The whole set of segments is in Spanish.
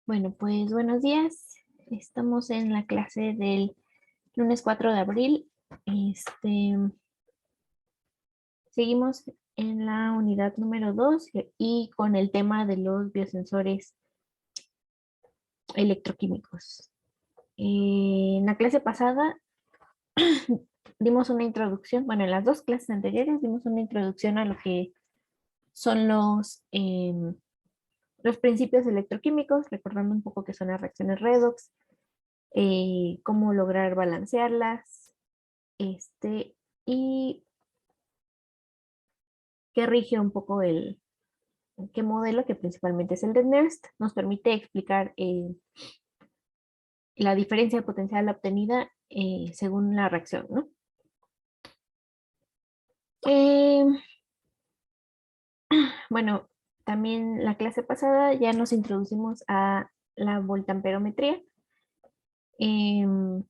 Bueno, pues buenos días. Estamos en la clase del lunes 4 de abril. Seguimos en la unidad número 2 y con el tema de los biosensores electroquímicos. En la clase pasada dimos una introducción, bueno, en las dos clases anteriores dimos una introducción a lo que son los principios electroquímicos, recordando un poco qué son las reacciones redox, cómo lograr balancearlas, y que rige un poco qué modelo, que principalmente es el de NERST, nos permite explicar la diferencia de potencial obtenida según la reacción, ¿no? Eh, bueno, también la clase pasada ya nos introducimos a la voltamperometría, en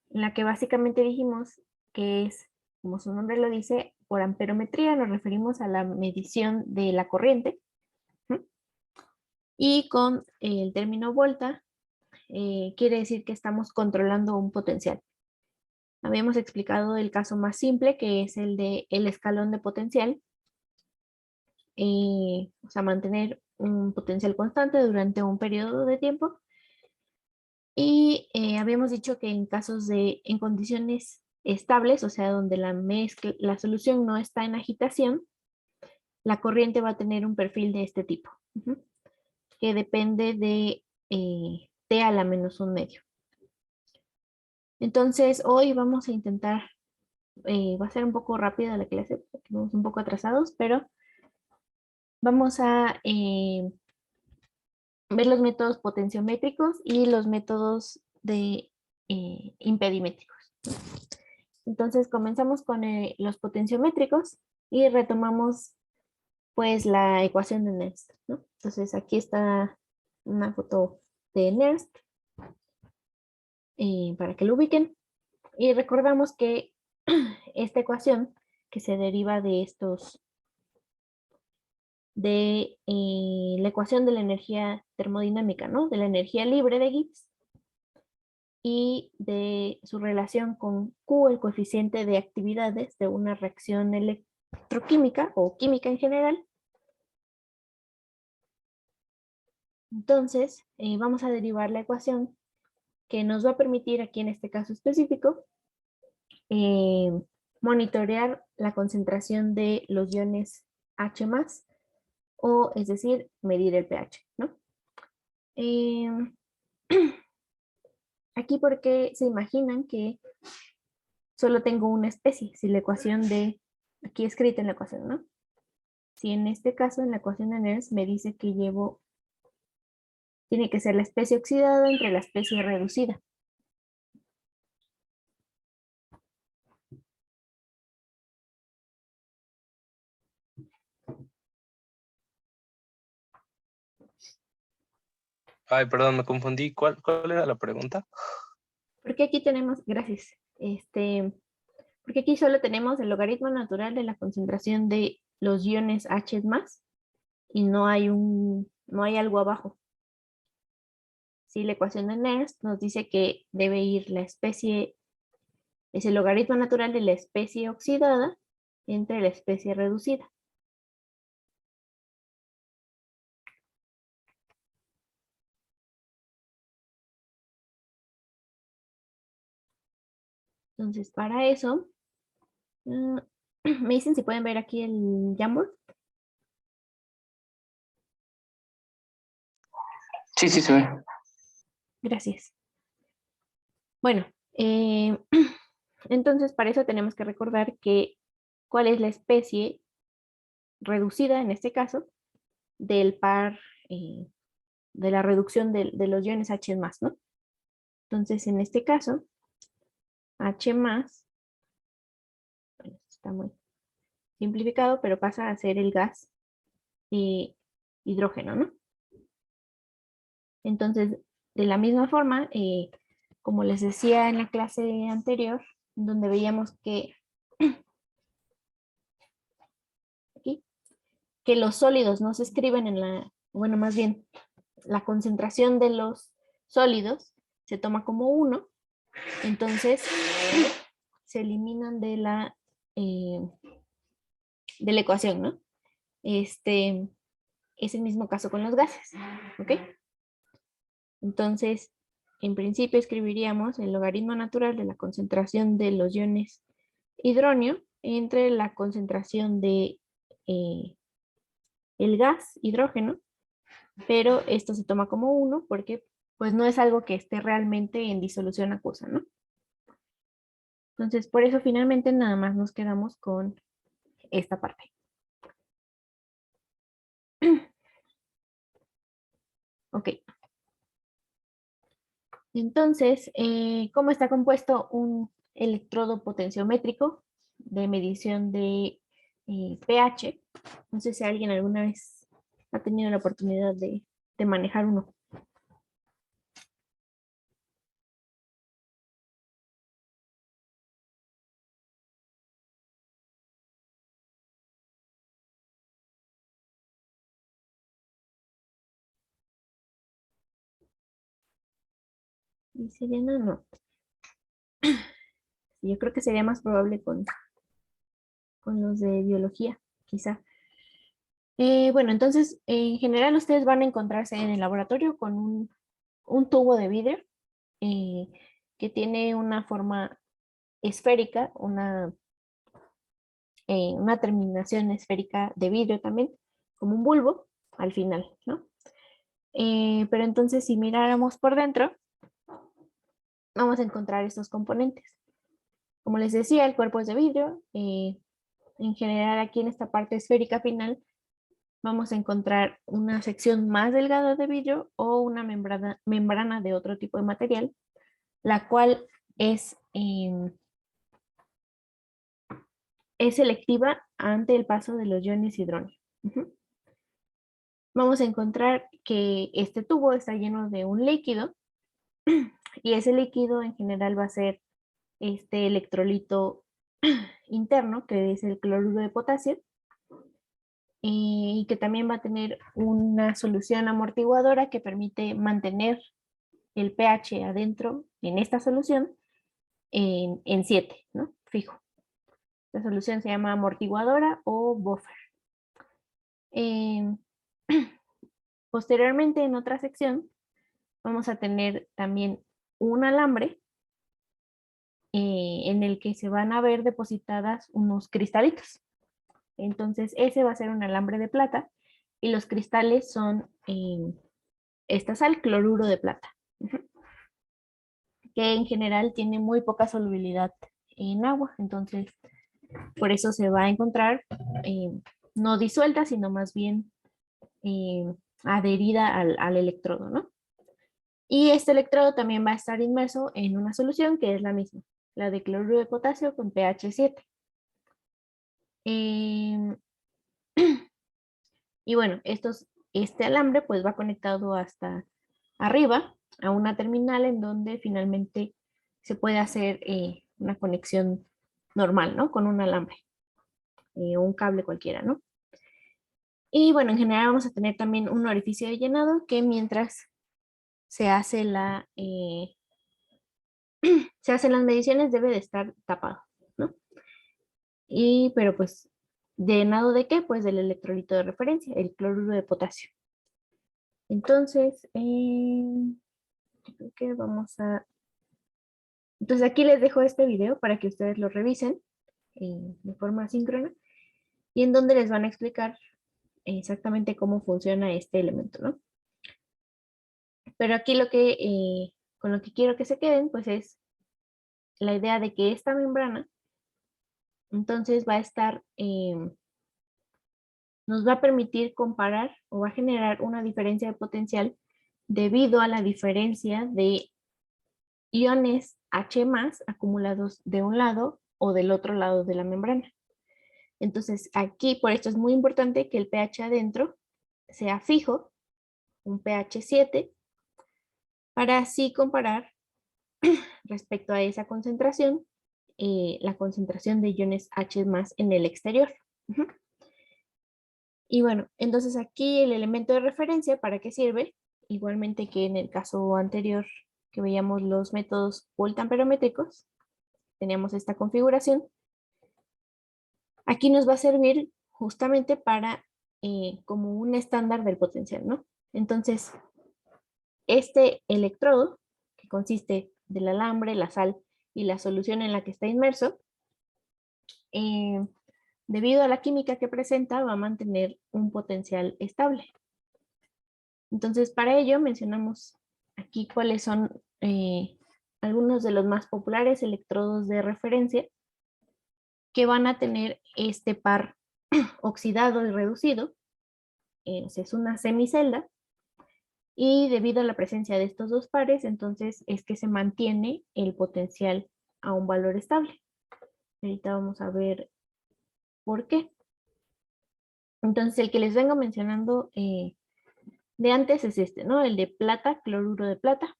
la que básicamente dijimos que es, como su nombre lo dice, por amperometría nos referimos a la medición de la corriente, ¿sí? Y con el término volta quiere decir que estamos controlando un potencial. Habíamos explicado el caso más simple, que es el de el escalón de potencial, o sea, mantener un potencial constante durante un periodo de tiempo. Y habíamos dicho que en condiciones estables, o sea, donde la solución no está en agitación, la corriente va a tener un perfil de este tipo, que depende de T a la menos un medio. Entonces, hoy vamos a intentar, va a ser un poco rápida la clase, porque vamos un poco atrasados, pero vamos a ver los métodos potenciométricos y los métodos de impedimétricos. Entonces, comenzamos con los potenciométricos y retomamos pues la ecuación de Nernst, ¿no? Entonces, aquí está una foto de Nernst para que lo ubiquen. Y recordamos que esta ecuación que se deriva de la ecuación de la energía termodinámica, ¿no? De la energía libre de Gibbs y de su relación con Q, el coeficiente de actividades de una reacción electroquímica o química en general. Entonces, vamos a derivar la ecuación que nos va a permitir aquí en este caso específico eh, monitorear la concentración de los iones H+, o es decir, medir el pH, ¿no? Eh, aquí porque se imaginan que solo tengo una especie, si la ecuación aquí escrita en la ecuación, ¿no? Si en este caso en la ecuación de Nernst me dice que tiene que ser la especie oxidada entre la especie reducida. Ay, perdón, me confundí. ¿Cuál era la pregunta? Porque aquí tenemos, gracias, porque aquí solo tenemos el logaritmo natural de la concentración de los iones H+, y no hay algo abajo. Si la ecuación de Nernst nos dice que debe ir es el logaritmo natural de la especie oxidada entre la especie reducida. Entonces, para eso, me dicen si pueden ver aquí el Jamboard. Sí, sí se ve. Gracias. Bueno, entonces para eso tenemos que recordar cuál es la especie reducida, en este caso, del par de la reducción de los iones H+, ¿no? Entonces, en este caso, H+, bueno, está muy simplificado, pero pasa a ser el gas hidrógeno, ¿no? Entonces, de la misma forma, como les decía en la clase anterior, donde veíamos aquí, que los sólidos no se escriben bueno, más bien, la concentración de los sólidos se toma como 1, entonces se eliminan de la ecuación, ¿no? Es el mismo caso con los gases, ¿ok? Entonces, en principio escribiríamos el logaritmo natural de la concentración de los iones hidronio entre la concentración de el gas hidrógeno, pero esto se toma como 1 porque pues no es algo que esté realmente en disolución acuosa, ¿no? Entonces, por eso finalmente nada más nos quedamos con esta parte. Ok. Entonces, ¿cómo está compuesto un electrodo potenciométrico de medición de pH? No sé si alguien alguna vez ha tenido la oportunidad de manejar uno. Y Selena, no. Yo creo que sería más probable con los de biología, quizá. Bueno, entonces, en general ustedes van a encontrarse en el laboratorio con un tubo de vidrio eh, que tiene una forma esférica, una terminación esférica de vidrio también, como un bulbo al final, ¿no? Pero entonces, si miráramos por dentro, vamos a encontrar estos componentes. Como les decía, el cuerpo es de vidrio. En general, aquí en esta parte esférica final, vamos a encontrar una sección más delgada de vidrio o una membrana de otro tipo de material, la cual es selectiva ante el paso de los iones hidrógeno. Vamos a encontrar que este tubo está lleno de un líquido y ese líquido en general va a ser este electrolito interno, que es el cloruro de potasio, y que también va a tener una solución amortiguadora que permite mantener el pH adentro en esta solución en 7, ¿no? Fijo. La solución se llama amortiguadora o buffer. Posteriormente, en otra sección, vamos a tener también un alambre en el que se van a ver depositadas unos cristalitos. Entonces, ese va a ser un alambre de plata y los cristales son esta sal, cloruro de plata, que en general tiene muy poca solubilidad en agua. Entonces, por eso se va a encontrar no disuelta, sino más bien adherida al electrodo, ¿no? Y este electrodo también va a estar inmerso en una solución que es la misma, la de cloruro de potasio con pH 7. Y bueno, este alambre pues va conectado hasta arriba a una terminal en donde finalmente se puede hacer una conexión normal, ¿no? Con un alambre o un cable cualquiera, ¿no? Y bueno, en general vamos a tener también un orificio de llenado que mientras se hace se hacen las mediciones debe de estar tapado, ¿no? Pero pues, ¿llenado de qué? Pues del electrolito de referencia, el cloruro de potasio. Entonces, creo que Entonces aquí les dejo este video para que ustedes lo revisen de forma síncrona y en donde les van a explicar exactamente cómo funciona este elemento, ¿no? Pero aquí con lo que quiero que se queden, pues es la idea de que esta membrana, entonces va a estar, nos va a permitir comparar o va a generar una diferencia de potencial debido a la diferencia de iones H+ acumulados de un lado o del otro lado de la membrana. Entonces aquí por esto es muy importante que el pH adentro sea fijo, un pH 7, para así comparar respecto a esa concentración, la concentración de iones H+ en el exterior. Y bueno, entonces aquí el elemento de referencia, ¿para qué sirve? igualmente que en el caso anterior que veíamos los métodos voltamperométricos, teníamos esta configuración. Aquí nos va a servir justamente para como un estándar del potencial, ¿no? Entonces, este electrodo, que consiste del alambre, la sal y la solución en la que está inmerso, debido a la química que presenta, va a mantener un potencial estable. Entonces, para ello mencionamos aquí cuáles son algunos de los más populares electrodos de referencia que van a tener este par oxidado y reducido. Es una semicelda y debido a la presencia de estos dos pares, entonces es que se mantiene el potencial a un valor estable. Ahorita vamos a ver por qué. Entonces, el que les vengo mencionando de antes es este, ¿no? El de plata, cloruro de plata,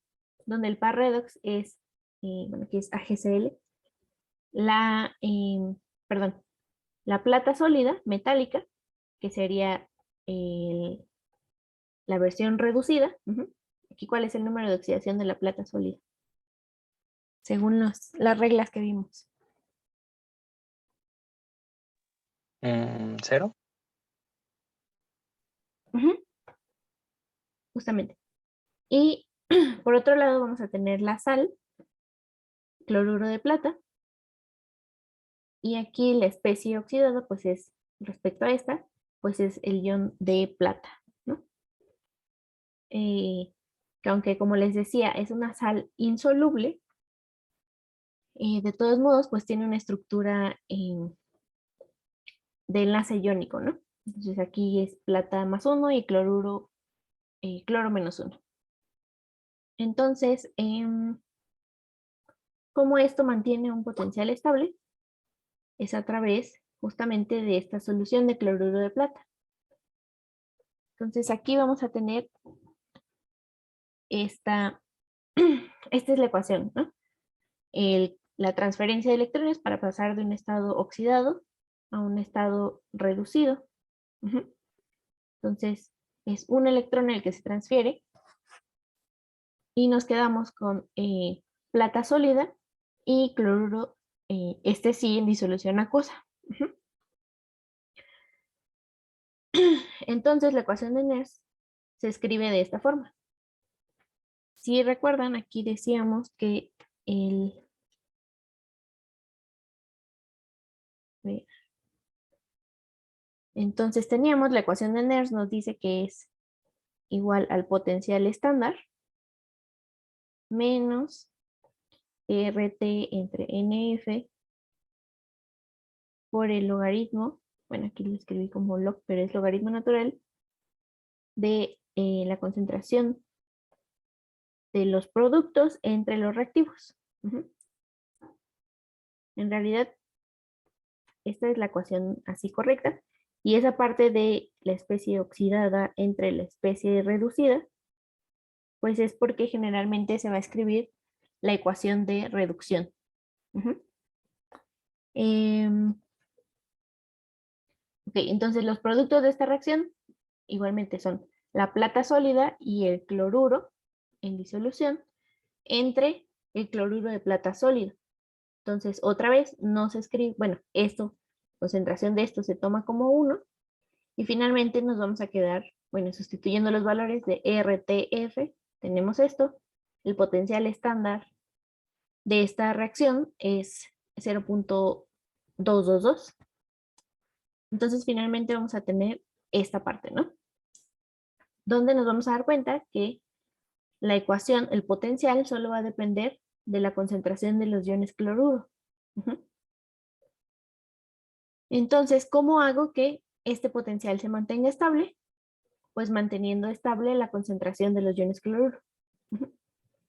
donde el par redox es, bueno, aquí es AgCl, la, perdón, la plata sólida, metálica, que sería la versión reducida. Aquí, ¿cuál es el número de oxidación de la plata sólida? Según las reglas que vimos. 0. Justamente. Y por otro lado vamos a tener la sal, cloruro de plata. Y aquí la especie oxidada, pues es, respecto a esta, pues es el ion de plata, ¿no? Que aunque como les decía, es una sal insoluble, de todos modos, pues tiene una estructura de enlace iónico, ¿no? Entonces aquí es plata más 1 y cloruro, cloro menos 1. Entonces, ¿cómo esto mantiene un potencial estable? Es a través justamente de esta solución de cloruro de plata. Entonces aquí vamos a tener esta es la ecuación, ¿no? La transferencia de electrones para pasar de un estado oxidado a un estado reducido. Entonces, es un electrón el que se transfiere y nos quedamos con plata sólida y cloruro, este sí en disolución acuosa. Entonces, la ecuación de Nernst se escribe de esta forma. Si recuerdan, aquí decíamos que entonces teníamos la ecuación de Nernst, nos dice que es igual al potencial estándar menos RT entre NF por el logaritmo, bueno, aquí lo escribí como log, pero es logaritmo natural de la concentración de los productos entre los reactivos. En realidad, esta es la ecuación así correcta. Y esa parte de la especie oxidada entre la especie reducida, pues es porque generalmente se va a escribir la ecuación de reducción. Ok, entonces los productos de esta reacción igualmente son la plata sólida y el cloruro en disolución entre el cloruro de plata sólido. Entonces, otra vez no se escribe, bueno, esto, concentración de esto se toma como 1 y finalmente nos vamos a quedar, bueno, sustituyendo los valores de RTF, tenemos esto, el potencial estándar de esta reacción es 0.222. Entonces, finalmente vamos a tener esta parte, ¿no? Donde nos vamos a dar cuenta que la ecuación, el potencial, solo va a depender de la concentración de los iones cloruro. Entonces, ¿cómo hago que este potencial se mantenga estable? Pues manteniendo estable la concentración de los iones cloruro.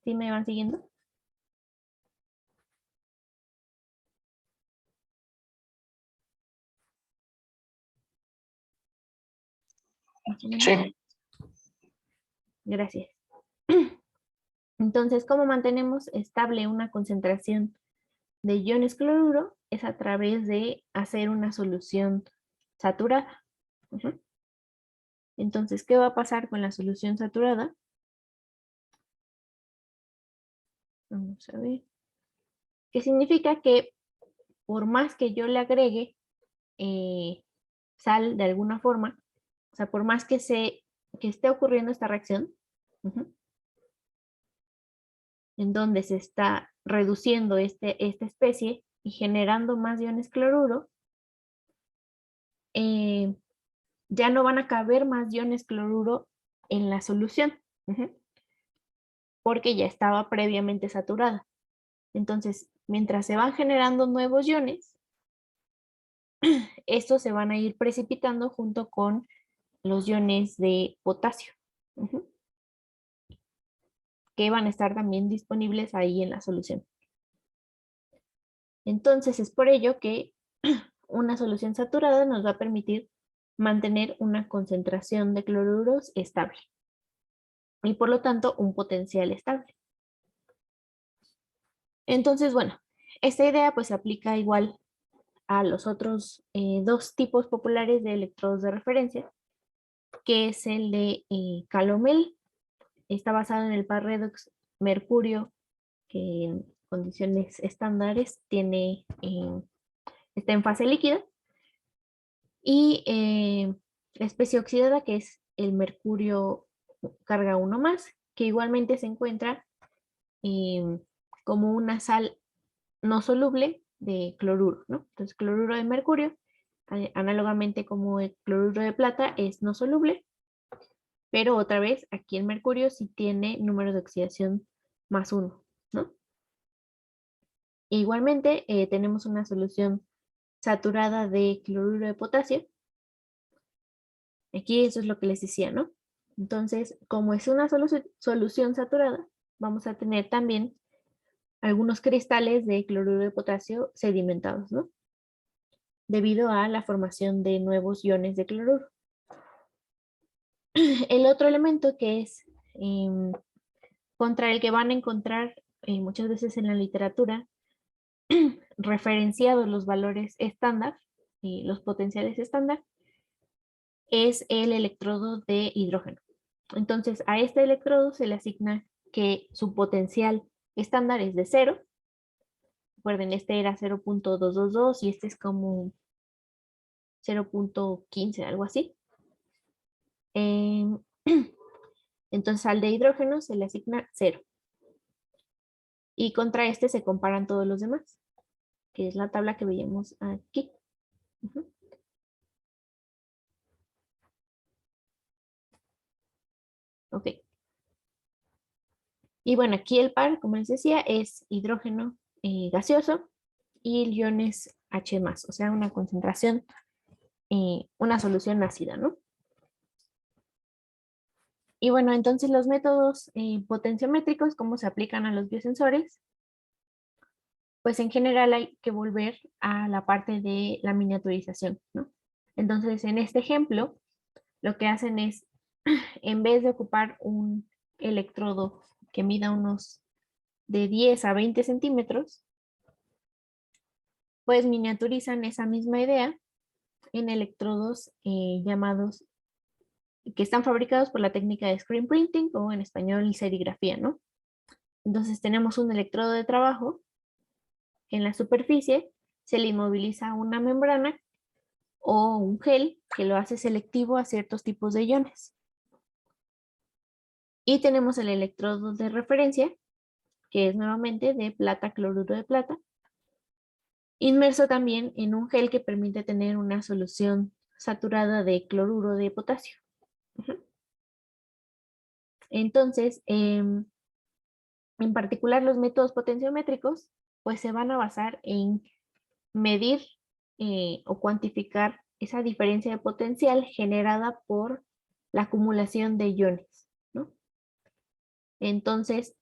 ¿Sí me van siguiendo? Sí. Gracias. Entonces, ¿cómo mantenemos estable una concentración de iones cloruro? Es a través de hacer una solución saturada. Entonces, ¿qué va a pasar con la solución saturada? Vamos a ver. Que significa que por más que yo le agregue sal de alguna forma, o sea, por más que esté ocurriendo esta reacción, en donde se está reduciendo esta especie y generando más iones cloruro, ya no van a caber más iones cloruro en la solución, porque ya estaba previamente saturada. Entonces, mientras se van generando nuevos iones, estos se van a ir precipitando junto con los iones de potasio, que van a estar también disponibles ahí en la solución. Entonces, es por ello que una solución saturada nos va a permitir mantener una concentración de cloruros estable y por lo tanto un potencial estable. Entonces, bueno, esta idea pues se aplica igual a los otros dos tipos populares de electrodos de referencia, que es el de Calomel. Está basado en el par redox mercurio, que en condiciones estándares está en fase líquida, y la especie oxidada, que es el mercurio carga 1 más, que igualmente se encuentra como una sal no soluble de cloruro, ¿no? Entonces, cloruro de mercurio, análogamente como el cloruro de plata, es no soluble, pero otra vez aquí el mercurio sí tiene número de oxidación +1, ¿no? E igualmente tenemos una solución saturada de cloruro de potasio. Aquí eso es lo que les decía, ¿no? Entonces, como es una solución saturada, vamos a tener también algunos cristales de cloruro de potasio sedimentados, ¿no? Debido a la formación de nuevos iones de cloruro. El otro elemento que es contra el que van a encontrar muchas veces en la literatura referenciados los valores estándar y los potenciales estándar, es el electrodo de hidrógeno. Entonces, a este electrodo se le asigna que su potencial estándar es de 0. Recuerden, este era 0.222 y este es como 0.15, algo así. Entonces, al de hidrógeno se le asigna 0. Y contra este se comparan todos los demás, que es la tabla que veíamos aquí. Ok. Y bueno, aquí el par, como les decía, es hidrógeno gaseoso y iones H+, o sea, una concentración, una solución ácida, ¿no? Y bueno, entonces los métodos potenciométricos, ¿cómo se aplican a los biosensores? Pues en general hay que volver a la parte de la miniaturización, ¿no? Entonces, en este ejemplo, lo que hacen es, en vez de ocupar un electrodo que mida unos de 10 a 20 centímetros, pues miniaturizan esa misma idea en electrodos llamados, que están fabricados por la técnica de screen printing o en español serigrafía, ¿no? Entonces tenemos un electrodo de trabajo que en la superficie se le inmoviliza una membrana o un gel que lo hace selectivo a ciertos tipos de iones. Y tenemos el electrodo de referencia, que es nuevamente de plata, cloruro de plata, inmerso también en un gel que permite tener una solución saturada de cloruro de potasio. Entonces, en particular los métodos potenciométricos, pues se van a basar en medir o cuantificar esa diferencia de potencial generada por la acumulación de iones, ¿no? Entonces,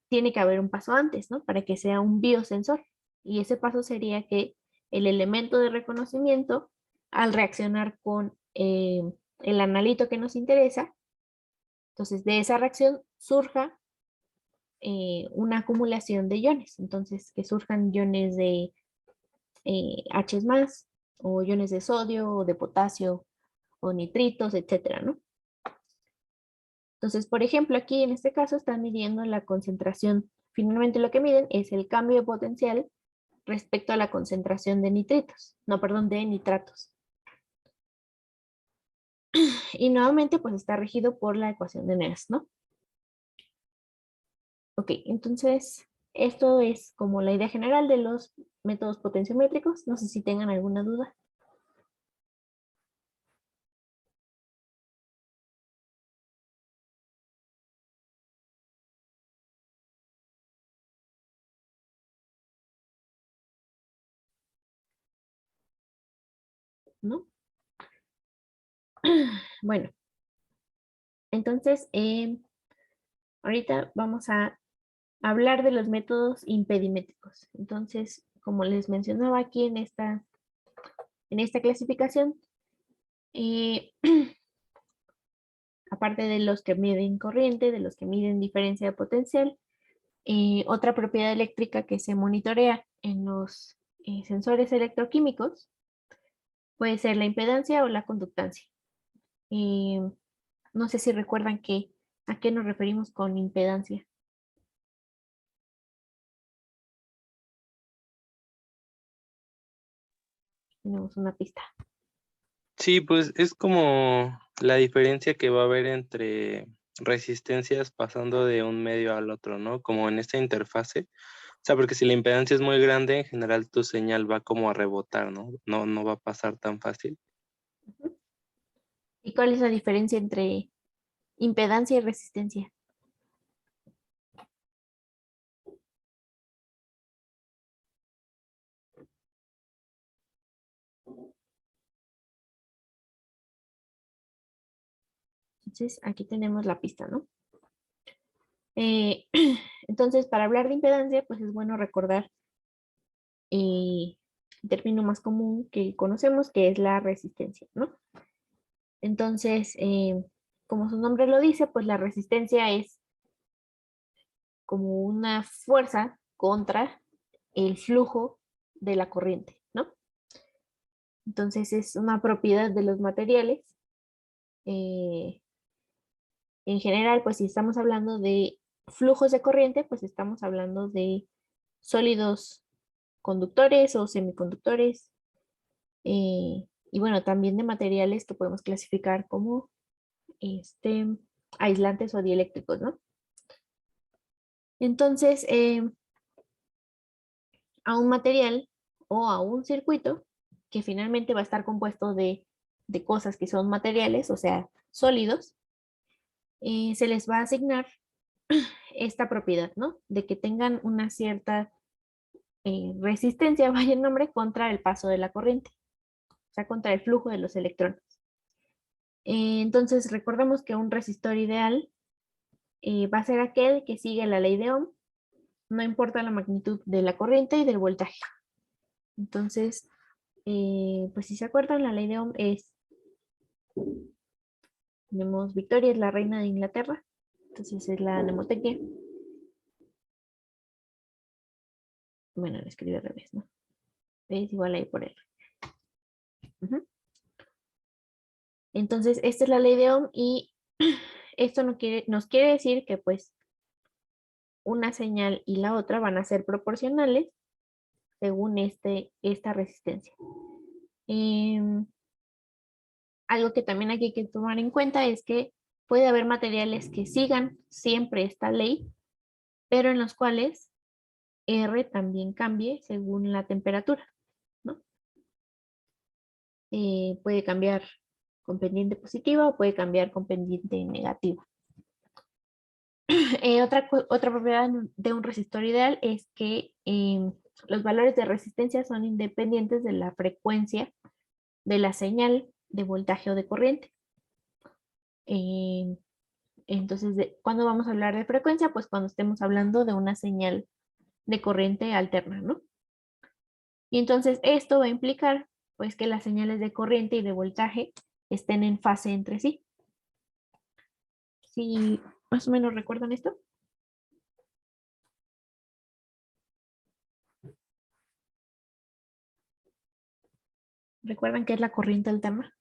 tiene que haber un paso antes, ¿no? Para que sea un biosensor. Y ese paso sería que el elemento de reconocimiento, al reaccionar con el analito que nos interesa, entonces de esa reacción surja una acumulación de iones. Entonces, que surjan iones de H más, o iones de sodio, o de potasio, o nitritos, etcétera, ¿no? Entonces, por ejemplo, aquí en este caso están midiendo la concentración finalmente lo que miden es el cambio de potencial respecto a la concentración de nitritos, no, perdón, de nitratos. Y nuevamente pues está regido por la ecuación de Nernst, ¿no? Ok, entonces esto es como la idea general de los métodos potenciométricos. No sé si tengan alguna duda. ¿No? Bueno, entonces ahorita vamos a hablar de los métodos impedimétricos. Entonces, como les mencionaba aquí en esta clasificación, eh, aparte de los que miden corriente, de los que miden diferencia de potencial, otra propiedad eléctrica que se monitorea en los sensores electroquímicos puede ser la impedancia o la conductancia. Eh, no sé si recuerdan a qué nos referimos con impedancia. Tenemos una pista. Sí, pues es como la diferencia que va a haber entre resistencias pasando de un medio al otro, ¿no? Como en esta interfase. O sea, porque si la impedancia es muy grande, en general tu señal va como a rebotar, ¿no? No va a pasar tan fácil. ¿Y cuál es la diferencia entre impedancia y resistencia? Entonces, aquí tenemos la pista, ¿no? Eh, entonces, para hablar de impedancia, pues es bueno recordar el término más común que conocemos, que es la resistencia, ¿no? Entonces, como su nombre lo dice, pues la resistencia es como una fuerza contra el flujo de la corriente, ¿no? Entonces, es una propiedad de los materiales. eh, en general, pues si estamos hablando de flujos de corriente, pues estamos hablando de sólidos conductores o semiconductores, y bueno, también de materiales que podemos clasificar como aislantes o dieléctricos, ¿no? Entonces, a un material o a un circuito que finalmente va a estar compuesto de cosas que son materiales, o sea, sólidos, se les va a asignar esta propiedad, ¿no? De que tengan una cierta resistencia, vaya el nombre, contra el paso de la corriente, o sea, contra el flujo de los electrones. Entonces, recordemos que un resistor ideal va a ser aquel que sigue la ley de Ohm, no importa la magnitud de la corriente y del voltaje. Entonces, pues si se acuerdan, la ley de Ohm tenemos Victoria es la reina de Inglaterra, entonces es la mnemotecnia. Bueno, lo escribí al revés, ¿no? Es igual ahí por él. Entonces, esta es la ley de Ohm y esto nos quiere decir que pues una señal y la otra van a ser proporcionales según esta resistencia. Em, Algo que también hay que tomar en cuenta es que puede haber materiales que sigan siempre esta ley, pero en los cuales R también cambie según la temperatura, ¿no? Puede cambiar con pendiente positiva o puede cambiar con pendiente negativa. Otra propiedad de un resistor ideal es que los valores de resistencia son independientes de la frecuencia de la señal de voltaje o de corriente. Eh, entonces, ¿cuándo vamos a hablar de frecuencia? Pues cuando estemos hablando de una señal de corriente alterna, ¿no? Y entonces esto va a implicar pues que las señales de corriente y de voltaje estén en fase entre sí. ¿Sí más o menos recuerdan esto? ¿Recuerdan qué es la corriente alterna?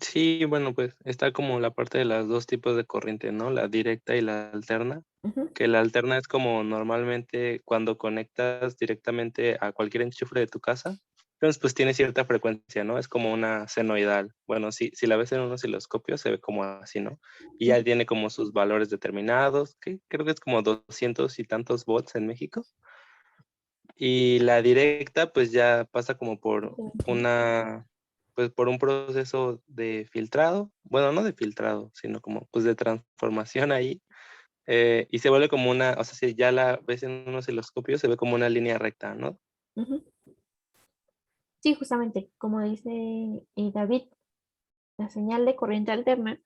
Sí, bueno, pues está como la parte de las dos tipos de corriente, ¿no? La directa y la alterna. Ujú, Que la alterna es como normalmente cuando conectas directamente a cualquier enchufe de tu casa, entonces pues tiene cierta frecuencia, ¿no? Es como una senoidal. Bueno, si la ves en un osciloscopio se ve como así, ¿no? Y ya ujú, tiene como sus valores determinados, que creo que es como 200 y tantos volts en México. Y la directa pues ya pasa como por 121. una, pues por un proceso de filtrado, bueno, no de filtrado, sino como pues de transformación ahí y se vuelve como una, o sea, si ya la ves en un osciloscopio, se ve como una línea recta, ¿no? Ujú. Sí, justamente, como dice David, la señal de corriente alterna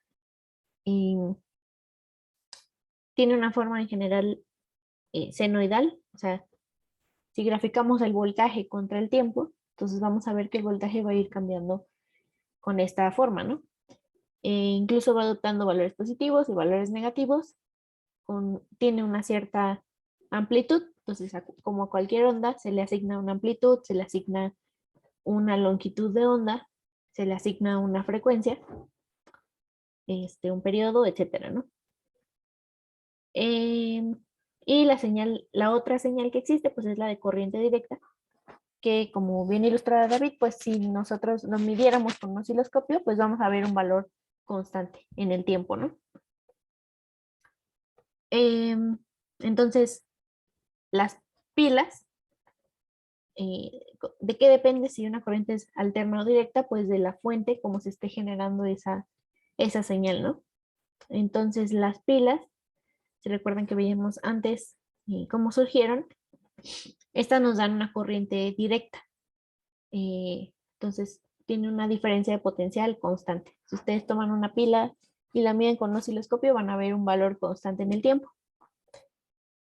eh, tiene una forma en general senoidal, o sea, si graficamos el voltaje contra el tiempo, entonces vamos a ver que el voltaje va a ir cambiando con esta forma, ¿no? Incluso va adoptando valores positivos y valores negativos, tiene una cierta amplitud, entonces como a cualquier onda se le asigna una amplitud, se le asigna una longitud de onda, se le asigna una frecuencia, un periodo, etcétera, ¿no? Em, y la otra señal que existe, pues es la de corriente directa, que como bien ilustraba David, pues si nosotros lo midiéramos con un osciloscopio, pues vamos a ver un valor constante en el tiempo, ¿no? Em, entonces, las pilas, ¿de qué depende si una corriente es alterna o directa? Pues de la fuente, cómo se esté generando esa señal, ¿no? Entonces, las pilas, si recuerdan que veíamos antes cómo surgieron, estas nos dan una corriente directa. Entonces, tiene una diferencia de potencial constante. Si ustedes toman una pila y la miden con un osciloscopio, van a ver un valor constante en el tiempo.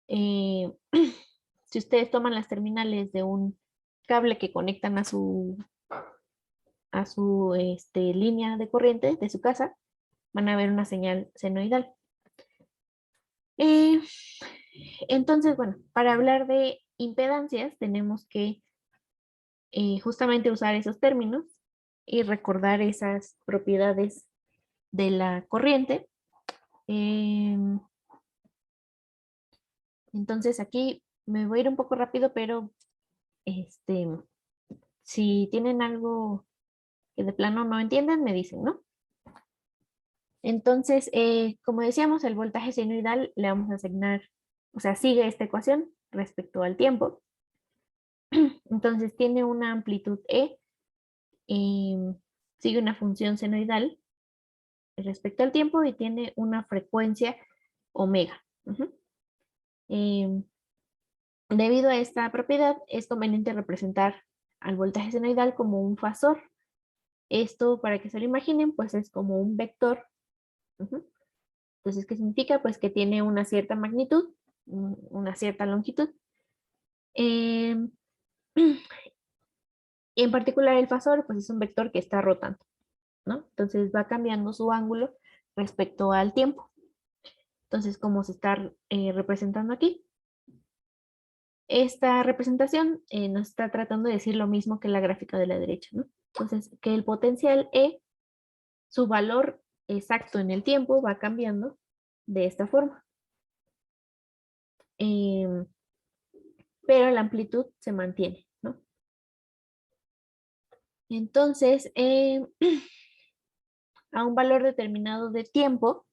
Eh, si ustedes toman las terminales de un cable que conectan a su línea de corriente de su casa, van a ver una señal senoidal. Eh, entonces, bueno, para hablar de impedancias tenemos que justamente usar esos términos y recordar esas propiedades de la corriente. Em, entonces aquí me voy a ir un poco rápido, pero este, si tienen algo que de plano no entienden, me dicen, ¿no? Entonces, como decíamos, el voltaje sinusoidal le vamos a asignar, o sea, sigue esta ecuación respecto al tiempo. Entonces tiene una amplitud E, sigue una función senoidal respecto al tiempo y tiene una frecuencia omega. Ujú. Em, Debido a esta propiedad, es conveniente representar al voltaje senoidal como un fasor. Esto, para que se lo imaginen, pues es como un vector. Ujú. Entonces, ¿qué significa? Pues que tiene una cierta magnitud, una cierta longitud. Em, y en particular el fasor, pues es un vector que está rotando, ¿no? Entonces va cambiando su ángulo respecto al tiempo. Entonces, como se está representando aquí, esta representación nos está tratando de decir lo mismo que la gráfica de la derecha, ¿no? Entonces, que el potencial E, su valor exacto en el tiempo va cambiando de esta forma. Em, pero la amplitud se mantiene, ¿no? Entonces, a un valor determinado de tiempo,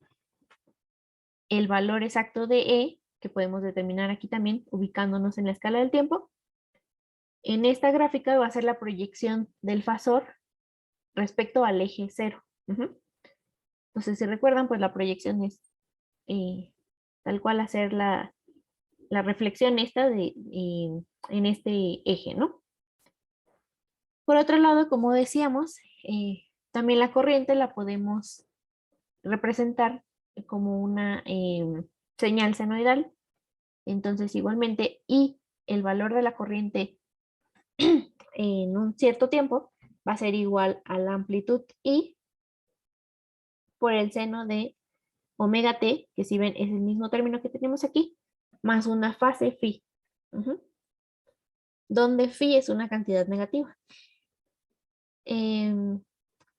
el valor exacto de E, que podemos determinar aquí también, ubicándonos en la escala del tiempo, en esta gráfica va a ser la proyección del fasor respecto al eje cero. Ujú. Entonces, si recuerdan, pues la proyección es tal cual hacer la reflexión esta en este eje, ¿no? Por otro lado, como decíamos, también la corriente la podemos representar como una señal senoidal. Entonces, igualmente, y el valor de la corriente en un cierto tiempo va a ser igual a la amplitud I por el seno de omega t, que si ven es el mismo término que tenemos aquí, más una fase phi, ujú, donde phi es una cantidad negativa. Em,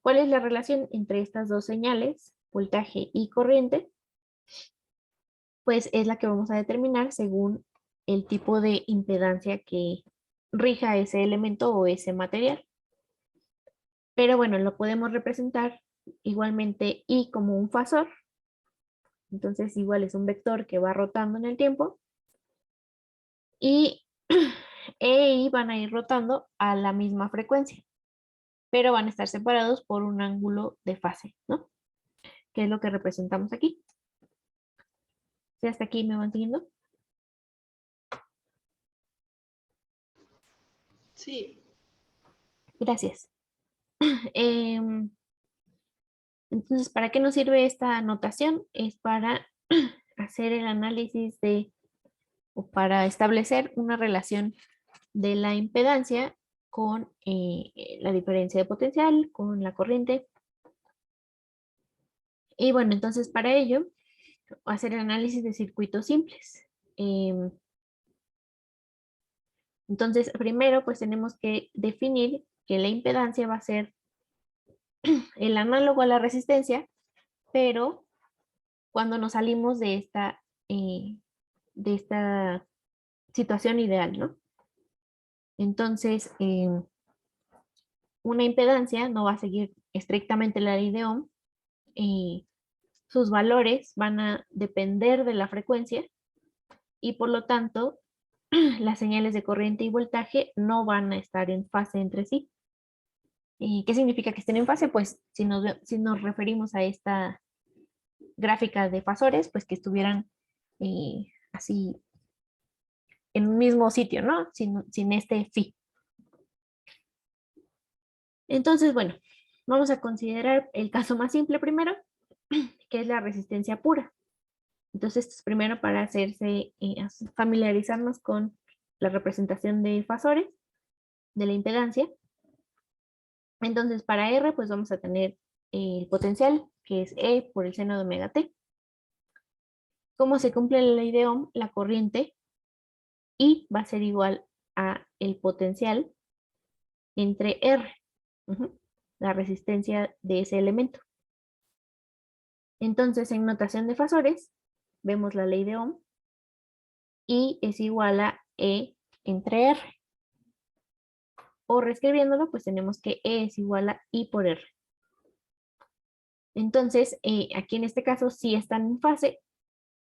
¿Cuál es la relación entre estas dos señales, voltaje y corriente? Pues es la que vamos a determinar según el tipo de impedancia que rija ese elemento o ese material. Pero bueno, lo podemos representar igualmente I como un fasor. Entonces igual es un vector que va rotando en el tiempo. Y E y I van a ir rotando a la misma frecuencia, pero van a estar separados por un ángulo de fase, ¿no? Que es lo que representamos aquí. ¿Sí, hasta aquí me van siguiendo? Sí. Gracias. Entonces, ¿para qué nos sirve esta notación? Es para hacer el análisis o para establecer una relación de la impedancia con la diferencia de potencial, con la corriente. Y bueno, entonces para ello, hacer el análisis de circuitos simples. Entonces, primero pues tenemos que definir que la impedancia va a ser el análogo a la resistencia, pero cuando nos salimos de esta situación ideal, ¿no? Entonces, una impedancia no va a seguir estrictamente la ley de Ohm. Sus valores van a depender de la frecuencia y por lo tanto las señales de corriente y voltaje no van a estar en fase entre sí. ¿Y qué significa que estén en fase? Pues si nos referimos a esta gráfica de fasores, pues que estuvieran así en un mismo sitio, ¿no? Sin este phi. Entonces, bueno, vamos a considerar el caso más simple primero, que es la resistencia pura. Entonces, esto es primero para familiarizarnos con la representación de fasores, de la impedancia. Entonces, para R, pues vamos a tener el potencial, que es E por el seno de omega t. ¿Cómo se cumple la ley de Ohm? La corriente I va a ser igual a el potencial entre R, la resistencia de ese elemento. Entonces, en notación de fasores, vemos la ley de Ohm, I es igual a E entre R. O reescribiéndolo, pues tenemos que E es igual a I por R. Entonces, aquí en este caso sí están en fase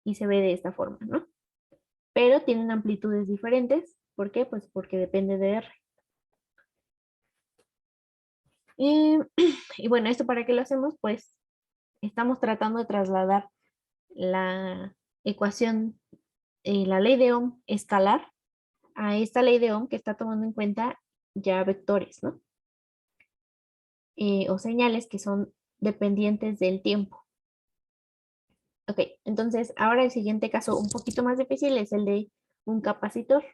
y se ve de esta forma, ¿no? Pero tienen amplitudes diferentes. ¿Por qué? Pues porque depende de R. Y bueno, ¿esto para qué lo hacemos? Pues estamos tratando de trasladar la ecuación, la ley de Ohm escalar, a esta ley de Ohm que está tomando en cuenta ya vectores, ¿no? O señales que son dependientes del tiempo. Ok, entonces ahora el siguiente caso un poquito más difícil es el de un capacitor.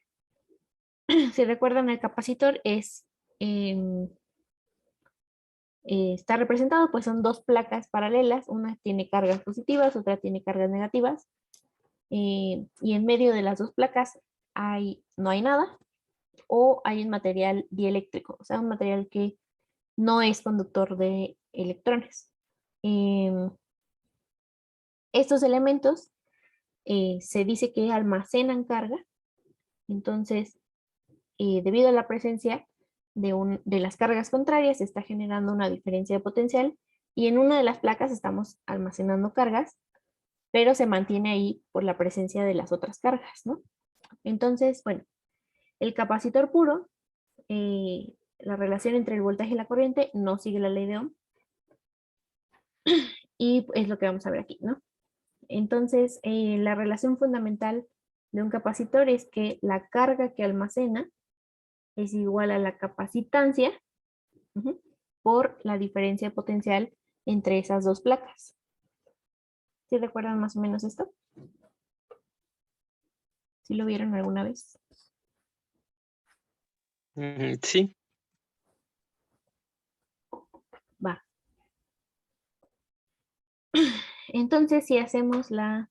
Si recuerdan, el capacitor está representado, pues son dos placas paralelas, una tiene cargas positivas, otra tiene cargas negativas, y en medio de las dos placas no hay nada, o hay un material dieléctrico, o sea, un material que no es conductor de electrones. Estos elementos se dice que almacenan carga, entonces, debido a la presencia de las cargas contrarias, se está generando una diferencia de potencial y en una de las placas estamos almacenando cargas, pero se mantiene ahí por la presencia de las otras cargas, ¿no? Entonces, bueno, el capacitor puro, la relación entre el voltaje y la corriente no sigue la ley de Ohm y es lo que vamos a ver aquí, ¿no? Entonces, la relación fundamental de un capacitor es que la carga que almacena es igual a la capacitancia por la diferencia de potencial entre esas dos placas. ¿Sí recuerdan más o menos esto? ¿Sí lo vieron alguna vez? Sí. Va. Entonces, si hacemos la...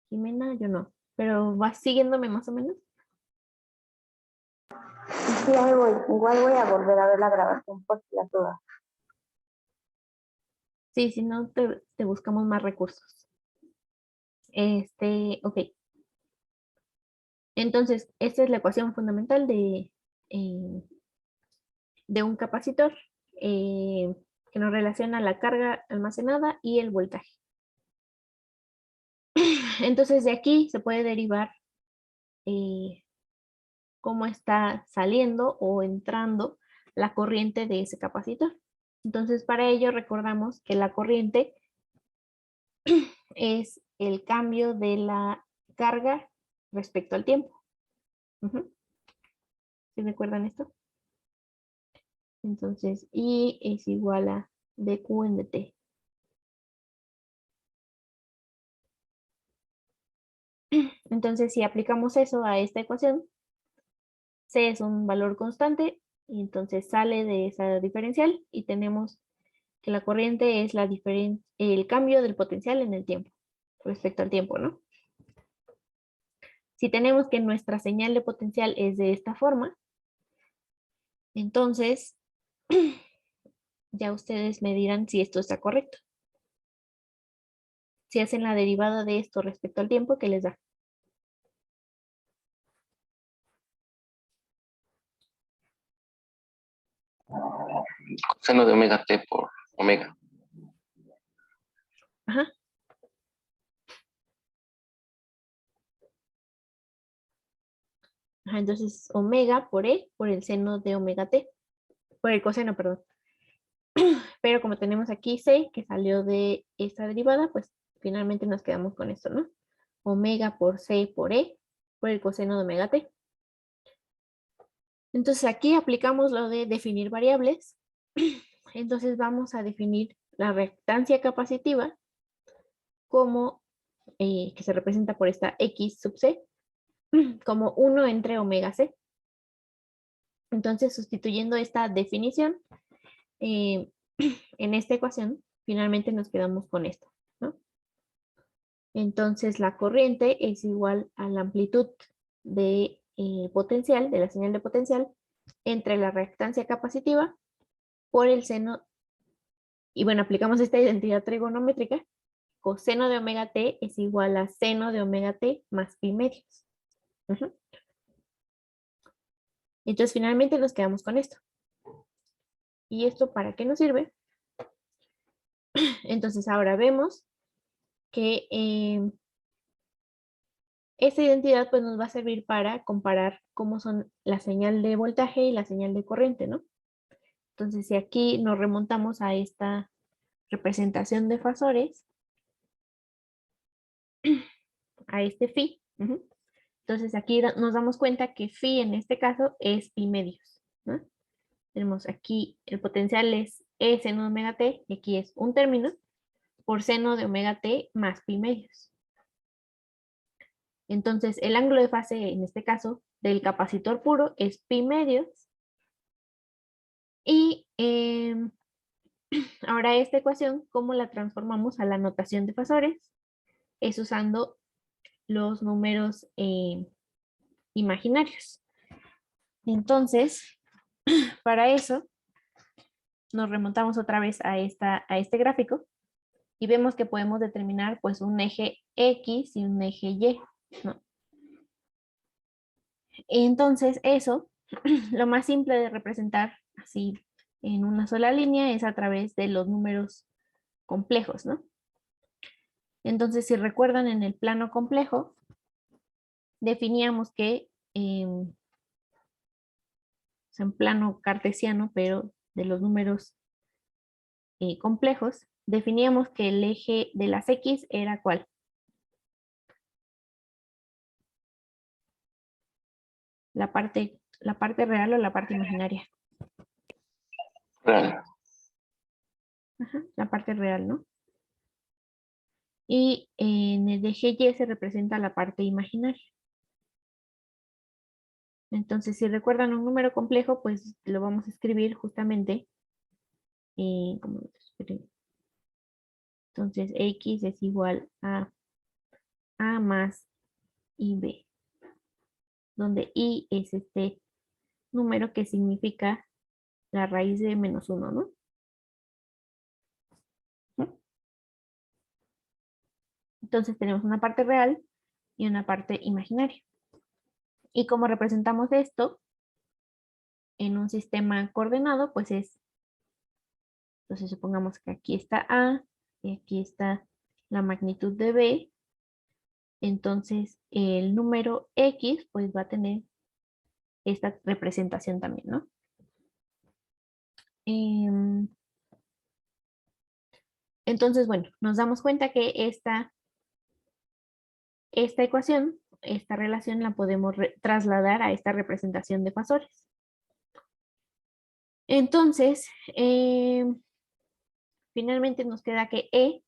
Jimena, yo no. Pero vas siguiéndome más o menos. Sí, ahí voy. Igual voy a volver a ver la grabación por si las dudas. Sí, si no, te buscamos más recursos. Ok. Entonces, esta es la ecuación fundamental de un capacitor eh, que nos relaciona la carga almacenada y el voltaje. Entonces, de aquí se puede derivar eh, cómo está saliendo o entrando la corriente de ese capacitor. Entonces, para ello recordamos que la corriente es el cambio de la carga respecto al tiempo. ¿Sí recuerdan esto? Entonces, I es igual a dQ en dt. Entonces, si aplicamos eso a esta ecuación, C es un valor constante y entonces sale de esa diferencial y tenemos que la corriente es el cambio del potencial en el tiempo, respecto al tiempo, ¿no? Si tenemos que nuestra señal de potencial es de esta forma, entonces ya ustedes me dirán si esto está correcto. Si hacen la derivada de esto respecto al tiempo, ¿qué les da? Coseno de omega t por omega. Ajá. Ajá, entonces omega por E por el seno de omega t, por el coseno, perdón. Pero como tenemos aquí C que salió de esta derivada, pues finalmente nos quedamos con esto, ¿no? Omega por C por E por el coseno de omega t. Entonces aquí aplicamos lo de definir variables. Entonces vamos a definir la reactancia capacitiva como, que se representa por esta X sub C, como 1 entre omega C. Entonces sustituyendo esta definición, en esta ecuación, finalmente nos quedamos con esto, ¿no? Entonces la corriente es igual a la amplitud de potencial, de la señal de potencial, entre la reactancia capacitiva por el seno, y bueno, aplicamos esta identidad trigonométrica, coseno de omega t es igual a seno de omega t más pi medios. Entonces finalmente nos quedamos con esto. ¿Y esto para qué nos sirve? Entonces ahora vemos que esta identidad pues nos va a servir para comparar cómo son la señal de voltaje y la señal de corriente, ¿no? Entonces si aquí nos remontamos a esta representación de fasores, a este phi, entonces aquí nos damos cuenta que phi en este caso es pi medios, ¿no? Tenemos aquí el potencial es E seno de omega t, y aquí es un término, por seno de omega t más pi medios. Entonces, el ángulo de fase, en este caso, del capacitor puro es pi medios. Y ahora esta ecuación, ¿cómo la transformamos a la notación de fasores? Es usando los números imaginarios. Entonces, para eso, nos remontamos otra vez a este gráfico y vemos que podemos determinar pues un eje X y un eje Y, ¿no? Entonces eso, lo más simple de representar así en una sola línea es a través de los números complejos, ¿no? Entonces si recuerdan en el plano complejo, definíamos que en plano cartesiano, pero de los números complejos, definíamos que el eje de las X era ¿cuál? La parte real o la parte imaginaria. Real. Ajá, la parte real, ¿no? Y en el eje Y se representa la parte imaginaria. Entonces, si recuerdan un número complejo, pues lo vamos a escribir justamente entonces X es igual a A más IB, donde I es este número que significa la raíz de menos 1, ¿no? Entonces tenemos una parte real y una parte imaginaria. Y como representamos esto en un sistema coordenado, pues es, entonces supongamos que aquí está A y aquí está la magnitud de B. Entonces el número X pues va a tener esta representación también, ¿no? Entonces, bueno, nos damos cuenta que esta ecuación, esta relación la podemos trasladar a esta representación de fasores. Entonces, finalmente nos queda que E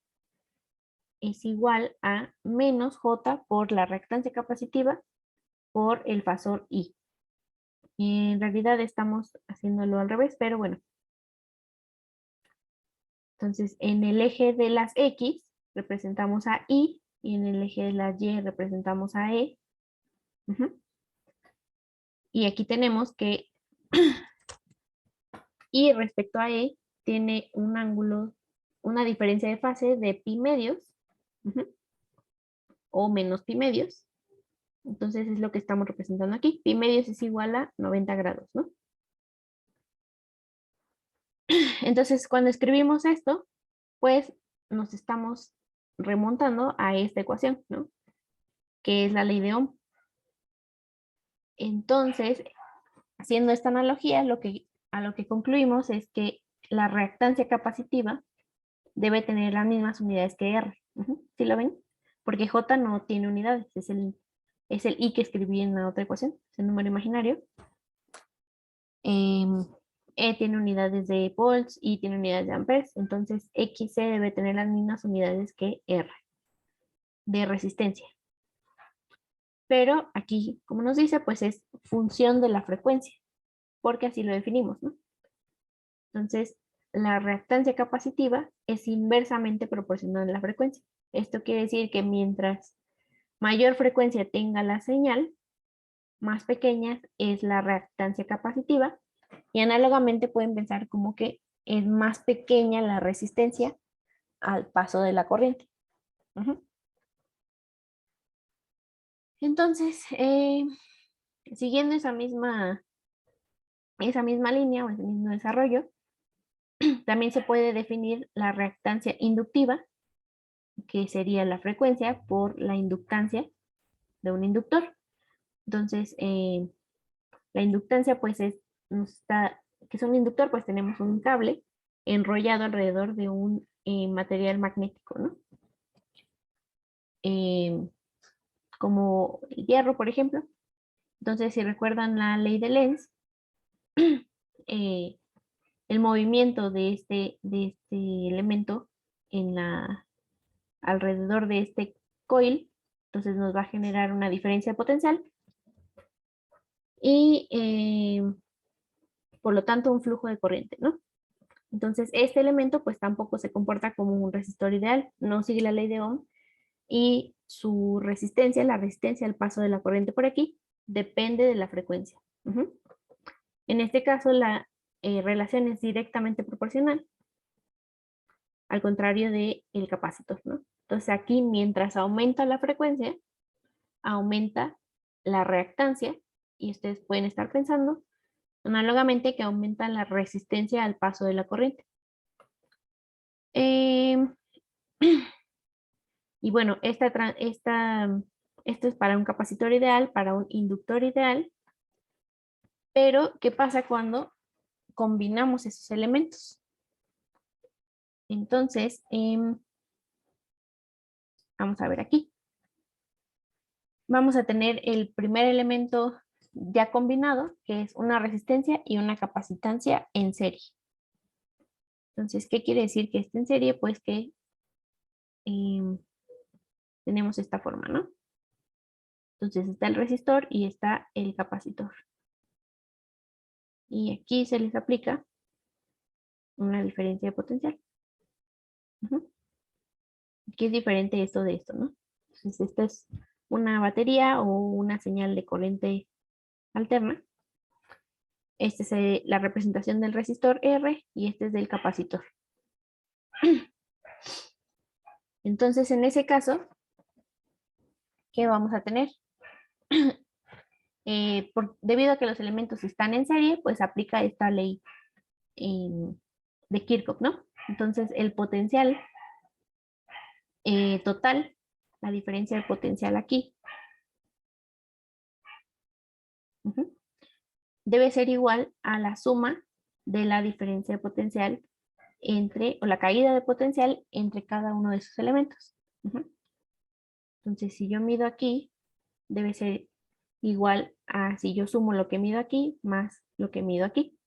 es igual a menos J por la reactancia capacitiva por el fasor I. Y en realidad estamos haciéndolo al revés, pero bueno. Entonces, en el eje de las X representamos a I y en el eje de las Y representamos a E. Y aquí tenemos que I respecto a E tiene un ángulo, una diferencia de fase de pi medios o menos pi medios. Entonces es lo que estamos representando aquí. Pi medios es igual a 90 grados, ¿no? Entonces cuando escribimos esto, pues nos estamos remontando a esta ecuación, ¿no? Que es la ley de Ohm. Entonces, haciendo esta analogía, a lo que concluimos es que la reactancia capacitiva debe tener las mismas unidades que R. ¿Sí lo ven? Porque J no tiene unidades, es el I que escribí en la otra ecuación, es el número imaginario. E tiene unidades de volts, I tiene unidades de amperes, entonces XC debe tener las mismas unidades que R de resistencia. Pero aquí, como nos dice, pues es función de la frecuencia, porque así lo definimos, ¿no? Entonces, la reactancia capacitiva es inversamente proporcional a la frecuencia. Esto quiere decir que mientras mayor frecuencia tenga la señal, más pequeña es la reactancia capacitiva y análogamente pueden pensar como que es más pequeña la resistencia al paso de la corriente. Entonces, siguiendo esa misma línea o ese mismo desarrollo, también se puede definir la reactancia inductiva, que sería la frecuencia por la inductancia de un inductor. Entonces, la inductancia, pues que es un inductor, pues tenemos un cable enrollado alrededor de un material magnético, ¿no? Como el hierro, por ejemplo. Entonces, si recuerdan la ley de Lenz, el movimiento de este elemento alrededor de este coil, entonces nos va a generar una diferencia de potencial y por lo tanto un flujo de corriente, ¿no? Entonces este elemento pues tampoco se comporta como un resistor ideal, no sigue la ley de Ohm y su resistencia, la resistencia al paso de la corriente por aquí, depende de la frecuencia. En este caso la relación es directamente proporcional, al contrario del capacitor, ¿no? Entonces aquí mientras aumenta la frecuencia, aumenta la reactancia y ustedes pueden estar pensando análogamente que aumenta la resistencia al paso de la corriente. Y bueno, esto es para un capacitor ideal, para un inductor ideal, pero ¿qué pasa cuando combinamos esos elementos? Entonces, vamos a ver aquí. Vamos a tener el primer elemento ya combinado, que es una resistencia y una capacitancia en serie. Entonces, ¿qué quiere decir que esté en serie? Pues que tenemos esta forma, ¿no? Entonces está el resistor y está el capacitor. Y aquí se les aplica una diferencia de potencial. ¿Qué es diferente esto de esto, no? Entonces esta es una batería o una señal de corriente alterna. Esta es la representación del resistor R y este es del capacitor. Entonces, en ese caso, ¿qué vamos a tener? Debido a que los elementos están en serie, pues aplica esta ley de Kirchhoff, ¿no? Entonces, el potencial total, la diferencia del potencial aquí, debe ser igual a la suma de la diferencia de potencial o la caída de potencial entre cada uno de esos elementos. Entonces, si yo mido aquí, debe ser igual a si yo sumo lo que mido aquí más lo que mido aquí.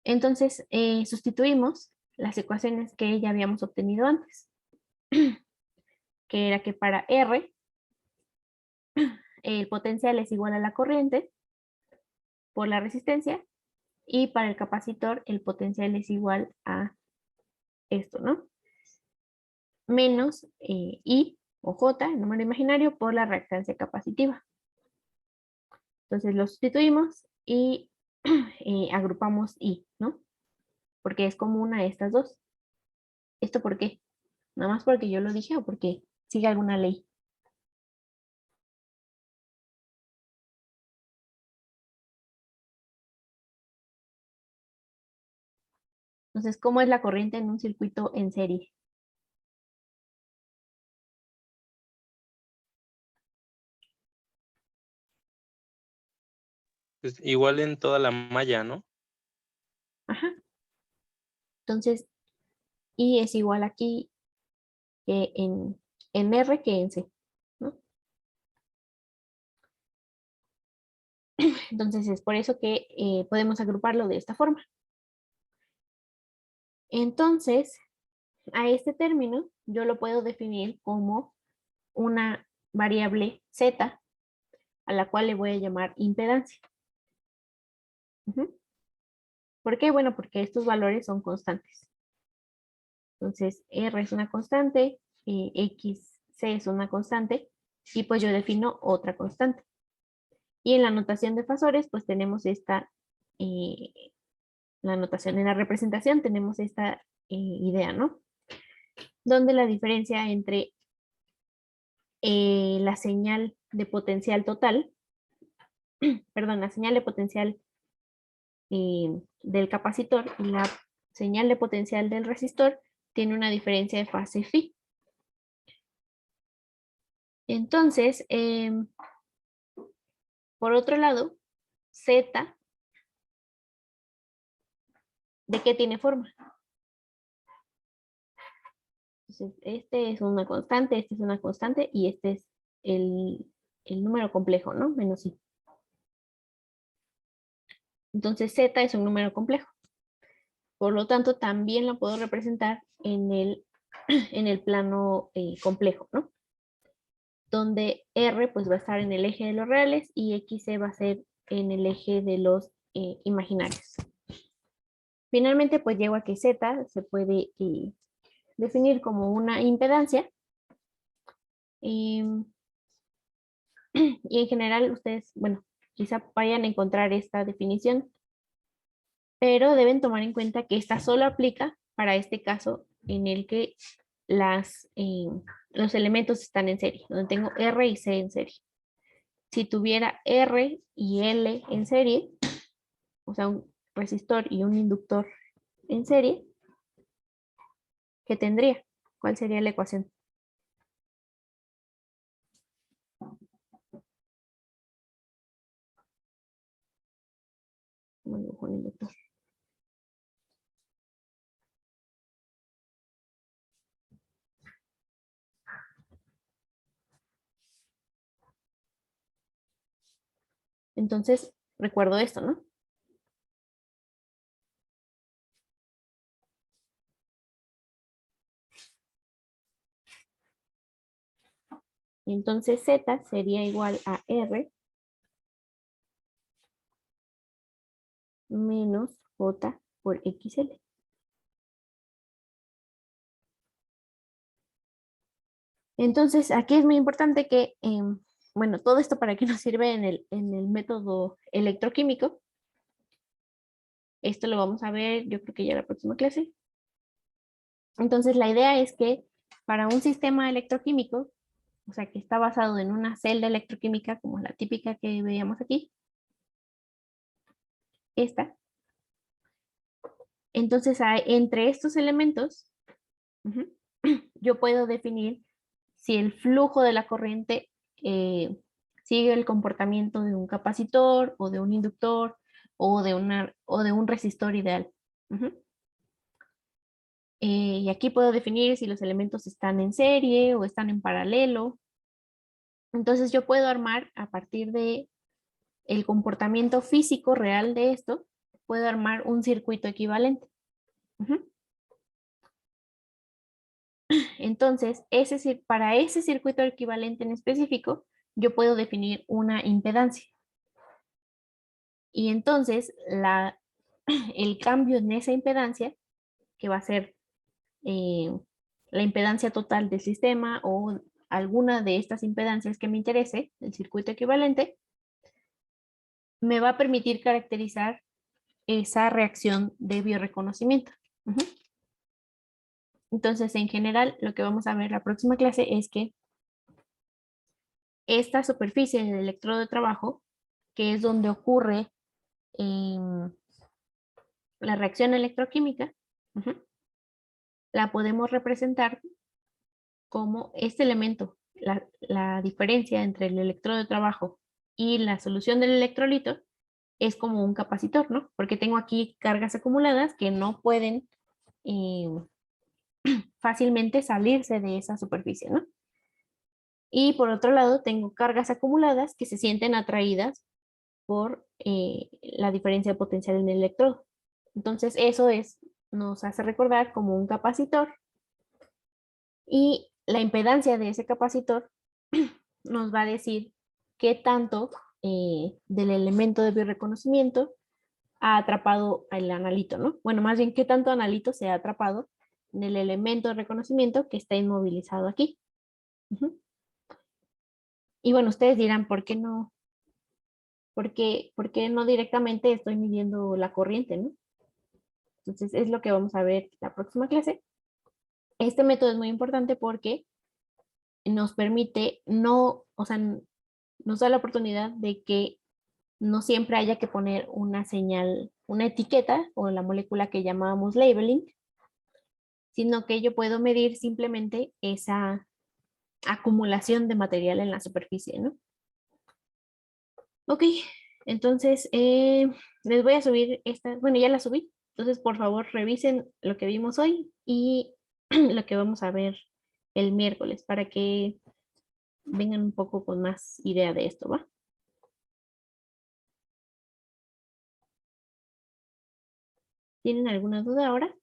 Entonces, sustituimos las ecuaciones que ya habíamos obtenido antes, que era que para R, el potencial es igual a la corriente por la resistencia, y para el capacitor el potencial es igual a esto, ¿no? Menos I o J, el número imaginario, por la reactancia capacitiva. Entonces lo sustituimos y agrupamos I, ¿no? Porque es común a estas dos. ¿Esto por qué? ¿Nada más porque yo lo dije o porque sigue alguna ley? Entonces, ¿cómo es la corriente en un circuito en serie? Pues igual en toda la malla, ¿no? Ajá. Entonces, I es igual aquí que en R que en C, ¿no? Entonces, es por eso que podemos agruparlo de esta forma. Entonces, a este término yo lo puedo definir como una variable Z a la cual le voy a llamar impedancia. ¿Por qué? Bueno, porque estos valores son constantes. Entonces, R es una constante, XC es una constante, y pues yo defino otra constante. Y en la notación de fasores, pues tenemos esta, la notación en la representación, tenemos esta idea, ¿no? Donde la diferencia entre la señal de potencial total, perdón, la señal de potencial del capacitor y la señal de potencial del resistor tiene una diferencia de fase phi. Entonces, por otro lado, Z, ¿de qué tiene forma? Entonces, este es una constante, este es una constante y este es el número complejo, ¿no? Menos I. Entonces, Z es un número complejo. Por lo tanto, también lo puedo representar en el plano complejo, ¿no? Donde R pues va a estar en el eje de los reales y XC va a ser en el eje de los imaginarios. Finalmente, pues llego a que Z se puede definir como una impedancia. Y en general ustedes, bueno, quizá vayan a encontrar esta definición, pero deben tomar en cuenta que esta solo aplica para este caso en el que los elementos están en serie, donde tengo R y C en serie. Si tuviera R y L en serie, o sea, un resistor y un inductor en serie, ¿qué tendría? ¿Cuál sería la ecuación? ¿Cómo dibujo un inductor? Entonces, recuerdo esto, ¿no? Entonces Z sería igual a R menos J por XL. Entonces, aquí es muy importante que, bueno, todo esto para qué nos sirve en el método electroquímico. Esto lo vamos a ver, yo creo que ya en la próxima clase. Entonces, la idea es que para un sistema electroquímico, o sea, que está basado en una celda electroquímica, como la típica que veíamos aquí, esta. Entonces, entre estos elementos, yo puedo definir si el flujo de la corriente sigue el comportamiento de un capacitor o de un inductor o de un resistor ideal. Y aquí puedo definir si los elementos están en serie o están en paralelo. Entonces yo puedo armar a partir de el comportamiento físico real de esto, puedo armar un circuito equivalente. Entonces, para ese circuito equivalente en específico, yo puedo definir una impedancia. Y entonces, el cambio en esa impedancia, que va a ser la impedancia total del sistema o alguna de estas impedancias que me interese, el circuito equivalente, me va a permitir caracterizar esa reacción de bioreconocimiento. Entonces, en general, lo que vamos a ver la próxima clase es que esta superficie del electrodo de trabajo, que es donde ocurre la reacción electroquímica, la podemos representar como este elemento, la diferencia entre el electrodo de trabajo y la solución del electrolito es como un capacitor, ¿no? Porque tengo aquí cargas acumuladas que no pueden fácilmente salirse de esa superficie, ¿no? Y por otro lado, tengo cargas acumuladas que se sienten atraídas por la diferencia de potencial en el electrodo. Entonces, nos hace recordar como un capacitor y la impedancia de ese capacitor nos va a decir qué tanto del elemento de bioreconocimiento ha atrapado el analito, ¿no? Bueno, más bien qué tanto analito se ha atrapado en el elemento de reconocimiento que está inmovilizado aquí. Y bueno, ustedes dirán, ¿por qué no? Por qué no directamente estoy midiendo la corriente, ¿no? Entonces, es lo que vamos a ver la próxima clase. Este método es muy importante porque nos permite o sea, nos da la oportunidad de que no siempre haya que poner una señal, una etiqueta o la molécula que llamábamos labeling, sino que yo puedo medir simplemente esa acumulación de material en la superficie, ¿no? Ok, entonces les voy a subir bueno, ya la subí, entonces por favor revisen lo que vimos hoy y lo que vamos a ver el miércoles para que vengan un poco con más idea de esto, ¿va? ¿Tienen alguna duda ahora?